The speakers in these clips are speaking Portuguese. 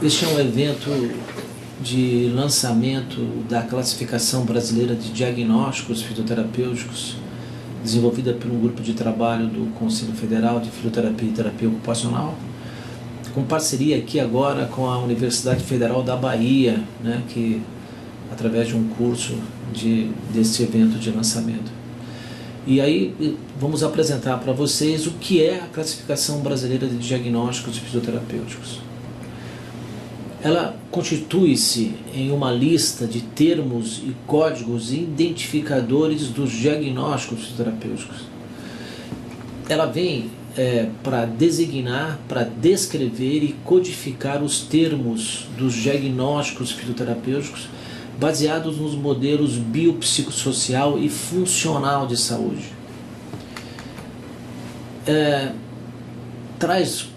Este é um evento de lançamento da classificação brasileira de diagnósticos fitoterapêuticos, desenvolvida por um grupo de trabalho do Conselho Federal de Fitoterapia e Terapia Ocupacional, com parceria aqui agora com a Universidade Federal da Bahia, que através de um curso desse evento de lançamento. E aí vamos apresentar para vocês o que é a classificação brasileira de diagnósticos fitoterapêuticos. Ela constitui-se em uma lista de termos e códigos identificadores dos diagnósticos fitoterapêuticos. Ela vem para designar, para descrever e codificar os termos dos diagnósticos fitoterapêuticos baseados nos modelos biopsicossocial e funcional de saúde. Traz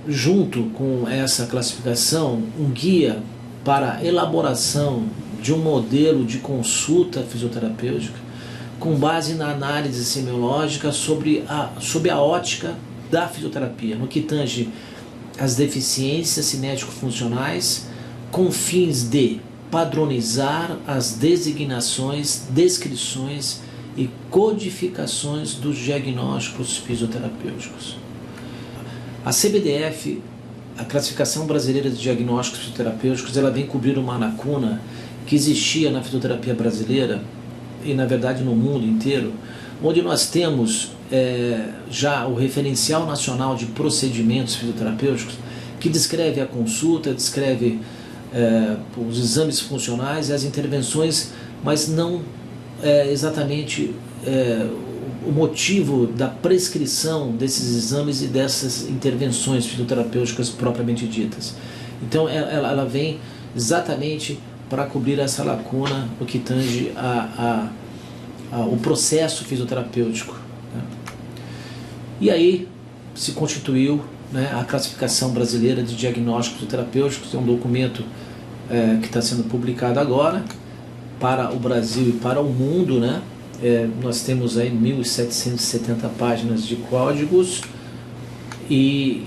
junto com essa classificação um guia para a elaboração de um modelo de consulta fisioterapêutica com base na análise semiológica sob a ótica da fisioterapia, no que tange as deficiências cinético-funcionais, com fins de padronizar as designações, descrições e codificações dos diagnósticos fisioterapêuticos. A CBDF, a Classificação Brasileira de Diagnósticos Fitoterapêuticos, ela vem cobrir uma lacuna que existia na fitoterapia brasileira e, na verdade, no mundo inteiro, onde nós temos já o referencial nacional de procedimentos fitoterapêuticos que descreve a consulta, descreve os exames funcionais e as intervenções, mas não exatamente o motivo da prescrição desses exames e dessas intervenções fitoterapêuticas propriamente ditas. Então ela vem exatamente para cobrir essa lacuna no que tange o processo fisioterapêutico. E aí se constituiu a Classificação Brasileira de Diagnósticos Fitoterapêuticos, é um documento que está sendo publicado agora para o Brasil e para o mundo, nós temos aí 1.770 páginas de códigos, e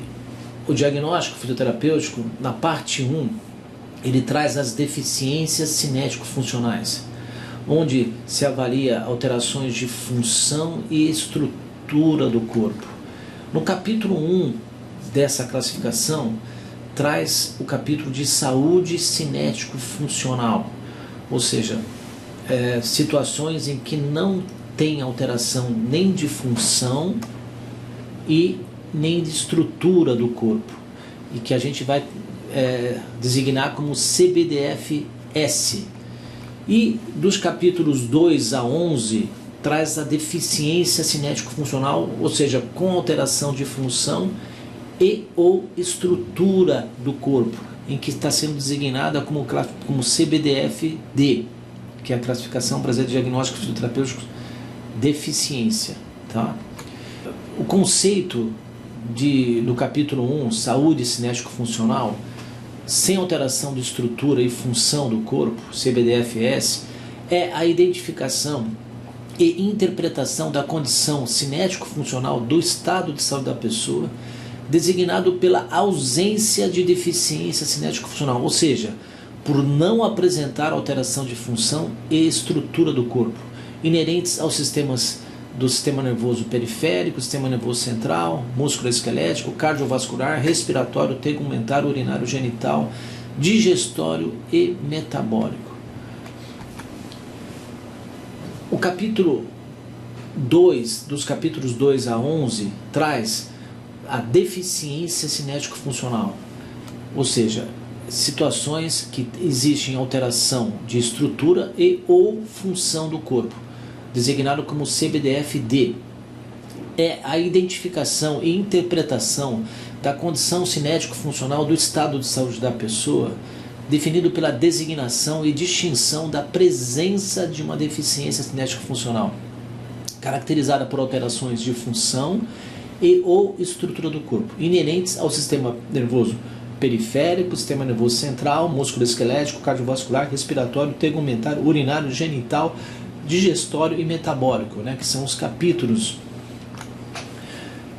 o diagnóstico fitoterapêutico, na parte 1, ele traz as deficiências cinético-funcionais, onde se avalia alterações de função e estrutura do corpo. No capítulo 1 dessa classificação, traz o capítulo de saúde cinético-funcional, ou seja, situações em que não tem alteração nem de função e nem de estrutura do corpo, e que a gente vai designar como CBDF-S. E dos capítulos 2 a 11 traz a deficiência cinético-funcional, ou seja, com alteração de função e ou estrutura do corpo, em que está sendo designada como CBDF-D, que é a Classificação Brasileira de Diagnósticos Fitoterapêuticos, deficiência. O conceito do capítulo 1, saúde cinético-funcional, sem alteração de estrutura e função do corpo, CBDF-S, é a identificação e interpretação da condição cinético-funcional do estado de saúde da pessoa, designado pela ausência de deficiência cinético-funcional, ou seja, por não apresentar alteração de função e estrutura do corpo, inerentes aos sistemas do sistema nervoso periférico, sistema nervoso central, músculo-esquelético, cardiovascular, respiratório, tegumentar, urinário, genital, digestório e metabólico. O capítulo 2, dos capítulos 2 a 11, traz a deficiência cinético-funcional, ou seja, situações que existem alteração de estrutura e ou função do corpo, designado como CBDF-D. É a identificação e interpretação da condição cinético-funcional do estado de saúde da pessoa, definido pela designação e distinção da presença de uma deficiência cinético-funcional, caracterizada por alterações de função e ou estrutura do corpo, inerentes ao sistema nervoso periférico, sistema nervoso central, músculo esquelético, cardiovascular, respiratório, tegumentar, urinário, genital, digestório e metabólico, que são os capítulos.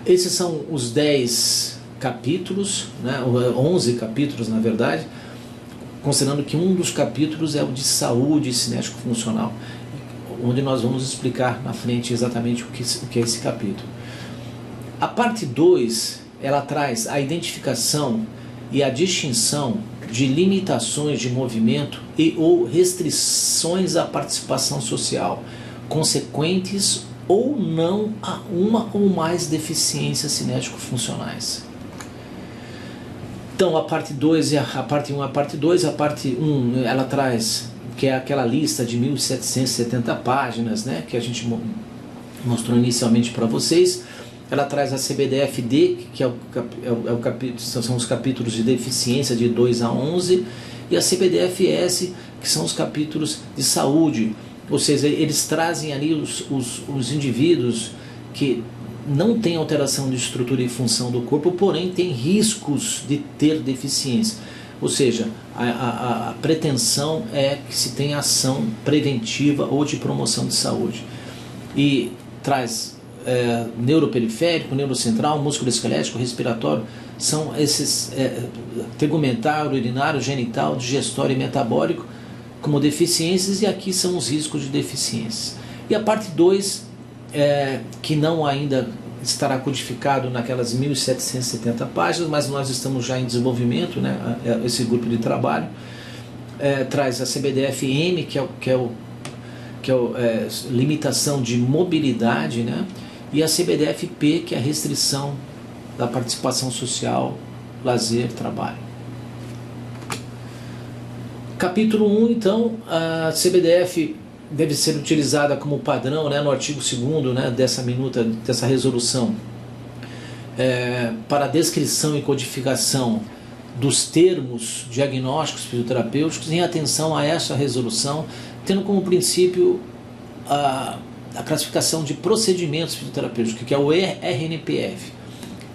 Esses são os 10 capítulos, né, 11 capítulos na verdade, considerando que um dos capítulos é o de saúde cinético-funcional, onde nós vamos explicar na frente exatamente o que é esse capítulo. A parte 2, ela traz a identificação e a distinção de limitações de movimento e ou restrições à participação social, consequentes ou não a uma ou mais deficiências cinético-funcionais. Então a parte 2 e a parte 1, a parte 2, a parte 1 ela traz, que é aquela lista de 1770 páginas, né, que a gente mostrou inicialmente para vocês. Ela traz a CBDF-D, que é o capítulo, são os capítulos de deficiência de 2 a 11, e a CBDF-S, que são os capítulos de saúde, ou seja, eles trazem ali os indivíduos que não têm alteração de estrutura e função do corpo, porém têm riscos de ter deficiência. Ou seja, a pretensão é que se tenha ação preventiva ou de promoção de saúde. E traz neuroperiférico, neurocentral, músculo-esquelético, respiratório, são esses tegumentar, urinário, genital, digestório e metabólico como deficiências, e aqui são os riscos de deficiências. E a parte 2, que não ainda estará codificado naquelas 1770 páginas, mas nós estamos já em desenvolvimento, né, esse grupo de trabalho, traz a CBDF-M, que é limitação de mobilidade, né, e a CBDF-P, que é a restrição da participação social, lazer, trabalho. Capítulo 1, então, a CBDF deve ser utilizada como padrão, né, no artigo 2º, né, dessa resolução, para a descrição e codificação dos termos diagnósticos fisioterapêuticos, em atenção a essa resolução, tendo como princípio a classificação de procedimentos fisioterapêuticos, que é o RNPF,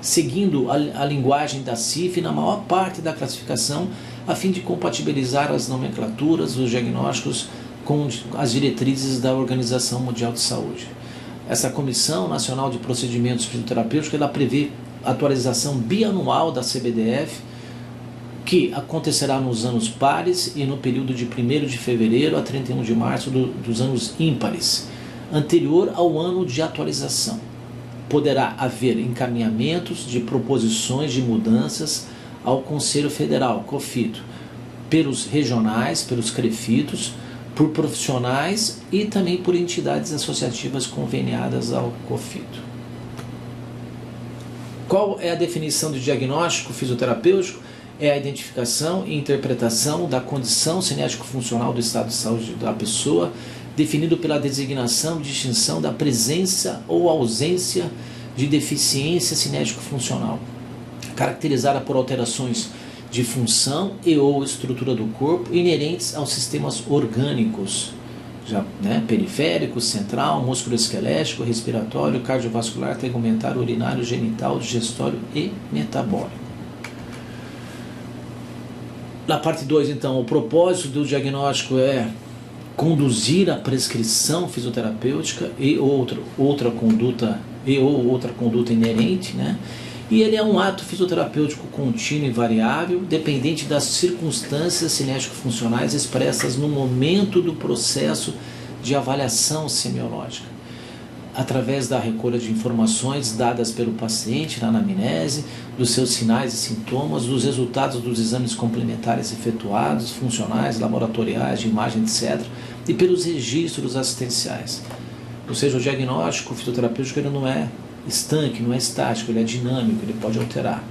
seguindo a linguagem da CIF na maior parte da classificação, a fim de compatibilizar as nomenclaturas, os diagnósticos com as diretrizes da Organização Mundial de Saúde. Essa Comissão Nacional de Procedimentos Fisioterapêuticos, ela prevê atualização bianual da CBDF, que acontecerá nos anos pares e no período de 1º de fevereiro a 31 de março dos anos ímpares, anterior ao ano de atualização. Poderá haver encaminhamentos de proposições de mudanças ao Conselho Federal, COFITO, pelos regionais, pelos CREFITOS, por profissionais e também por entidades associativas conveniadas ao COFITO. Qual é a definição de diagnóstico fisioterapêutico? É a identificação e interpretação da condição cinético-funcional do estado de saúde da pessoa, definido pela designação e distinção da presença ou ausência de deficiência cinético-funcional, caracterizada por alterações de função e ou estrutura do corpo inerentes aos sistemas orgânicos, periférico, central, músculo-esquelético, respiratório, cardiovascular, tegumentar, urinário, genital, digestório e metabólico. Na parte 2, então, o propósito do diagnóstico é conduzir a prescrição fisioterapêutica e outra conduta inerente, né? E ele é um ato fisioterapêutico contínuo e variável, dependente das circunstâncias cinético-funcionais expressas no momento do processo de avaliação semiológica, através da recolha de informações dadas pelo paciente na anamnese, dos seus sinais e sintomas, dos resultados dos exames complementares efetuados, funcionais, laboratoriais, de imagem, etc., e pelos registros assistenciais. Ou seja, o diagnóstico fisioterapêutico ele não é estanque, não é estático, ele é dinâmico, ele pode alterar.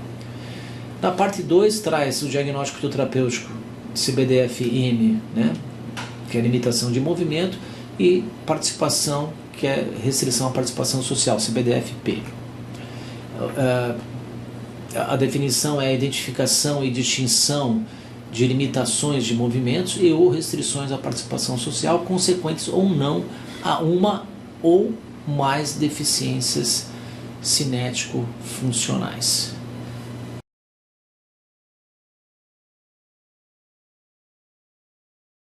Na parte 2 traz o diagnóstico fisioterapêutico de CBDF-M, né, que é limitação de movimento, e participação, que é restrição à participação social, CBDF-P. A definição é a identificação e distinção de limitações de movimentos e ou restrições à participação social, consequentes ou não a uma ou mais deficiências cinético-funcionais.